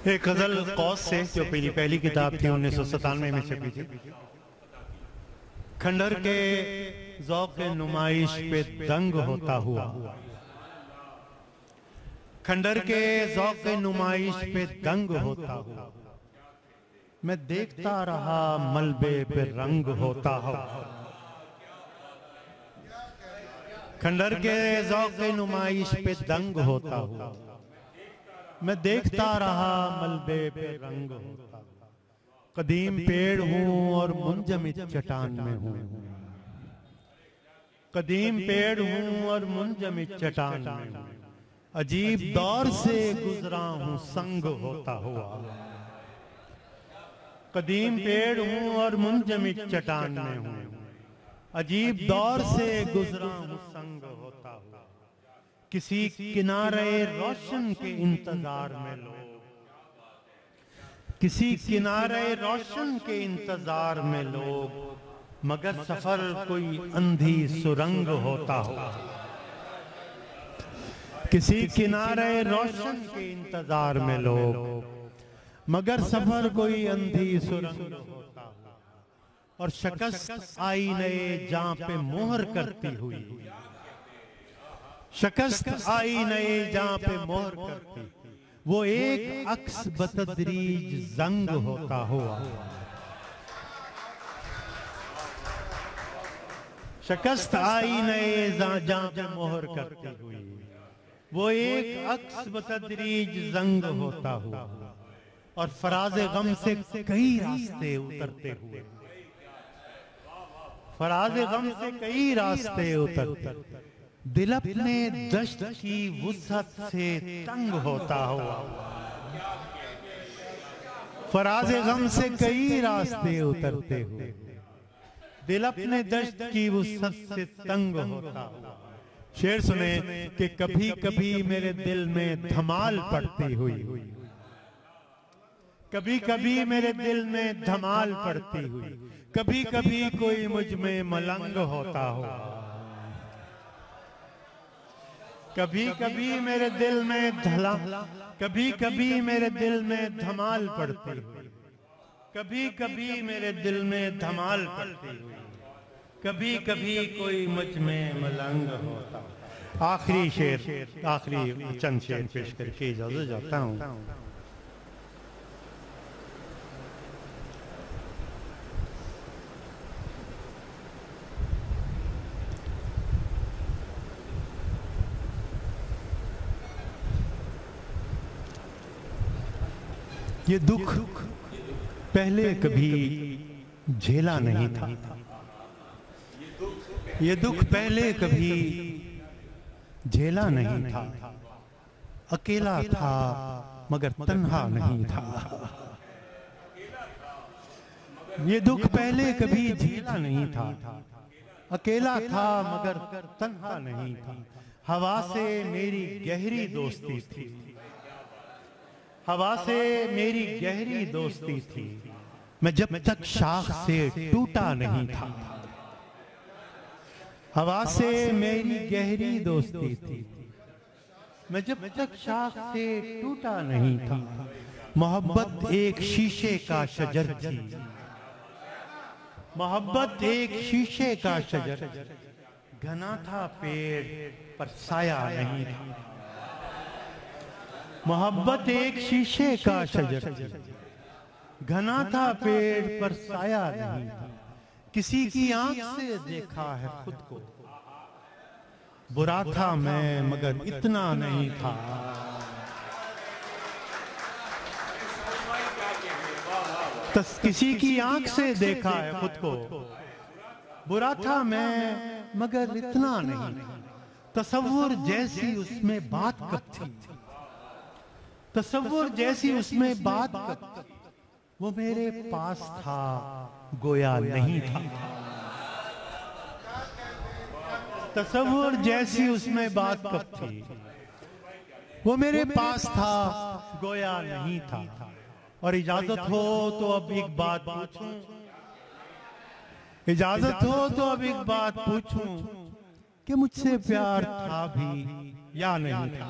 एक गजल कौस से जो मेरी पहली किताब थी 1997 में छपी थी। खंडर के ज़ौक़ नुमाइश पे दंग होता हुआ, खंडर के ज़ौक़ नुमाइश पे दंग होता हुआ, मैं देखता रहा मलबे पे रंग होता हुआ। खंडर के ज़ौक़ नुमाइश पे दंग होता हुआ, मैं देखता रहा मलबे पे रंग होता। कदीम पेड़ हूं और मुंजमिद चट्टान में हूं, कदीम पेड़ हूं और मुंजमिद चट्टान में हूं। अजीब दौर से गुजरा हूं संग होता हुआ। कदीम पेड़ हूं और मुंजमिद चट्टान में हूं, अजीब दौर से गुजरा हूं संग होता हुआ। किसी किनारे रोशन के इंतजार में लोग, किसी किनारे रोशन के इंतजार में लोग, मगर सफर कोई अंधी सुरंग होता हो। किसी किनारे रोशन के इंतजार में लोग, मगर सफर कोई अंधी सुरंग होता हो। और शिकस्त आईने जां पे मोहर करती हुई, शिकस्त आईने जां पे मोहर करती, वो एक अक्स बतदरीज जंग होता हुआ। शिकस्त आईने जां पे मोहर करती हुई, वो एक अक्स बतदरीज जंग होता हुआ। और फराज गम से कई रास्ते उतरते हुए, फराज गम से कई रास्ते उतरते, दिल अपने दश्त की वुसअत से तंग होता हुआ। फराज गम से कई रास्ते उतरते हुए, दिल अपने दश्त की वुसअत से तंग होता हुआ। शेर सुने कि कभी कभी मेरे दिल में धमाल पड़ती हुई, कभी कभी मेरे दिल में धमाल पड़ती हुई, कभी कभी कोई मुझ में मलंग होता हुआ। कभी कभी मेरे दिल में कभी कभी मेरे दिल में धमाल पड़ती हुई, कभी कभी मेरे दिल में धमाल पड़ती हुई, कभी कभी कोई मुझ में मलंग होता। आखिरी शेर, आखिरी चंद शेर पेश करके इजाजत चाहता हूँ। ये दुख पहले कभी झेला नहीं था, ये दुख पहले कभी झेला नहीं था। अकेला था मगर तन्हा नहीं था। ये दुख पहले कभी झेला नहीं था, अकेला था मगर तन्हा नहीं था। हवा से मेरी गहरी दोस्ती थी, हवा से मेरी गहरी दोस्ती थी। मैं जब तक शाख से टूटा नहीं था, हवा से मेरी गहरी दोस्ती थी। मैं जब तक शाख से टूटा नहीं था। मोहब्बत एक शीशे का शजर थी, मोहब्बत एक शीशे का शजर, घना था पेड़ पर साया नहीं था। मोहब्बत एक शीशे का शजर, घना था पेड़ पर साया नहीं था। किसी की आंख से देखा है खुद को, बुरा था मैं मगर इतना नहीं था। किसी की आंख से देखा है खुद को, बुरा था मैं मगर इतना नहीं। तसव्वुर जैसी उसमें बात कब थी, तसव्वुर जैसी उसमें बात कब, वो मेरे पास था गोया नहीं था। तसव्वुर जैसी उसमें बात कब थी, वो मेरे पास था गोया नहीं था। और इजाजत हो तो अब एक बात पूछूं, इजाजत हो तो अब एक बात पूछूं कि मुझसे प्यार था भी या नहीं था।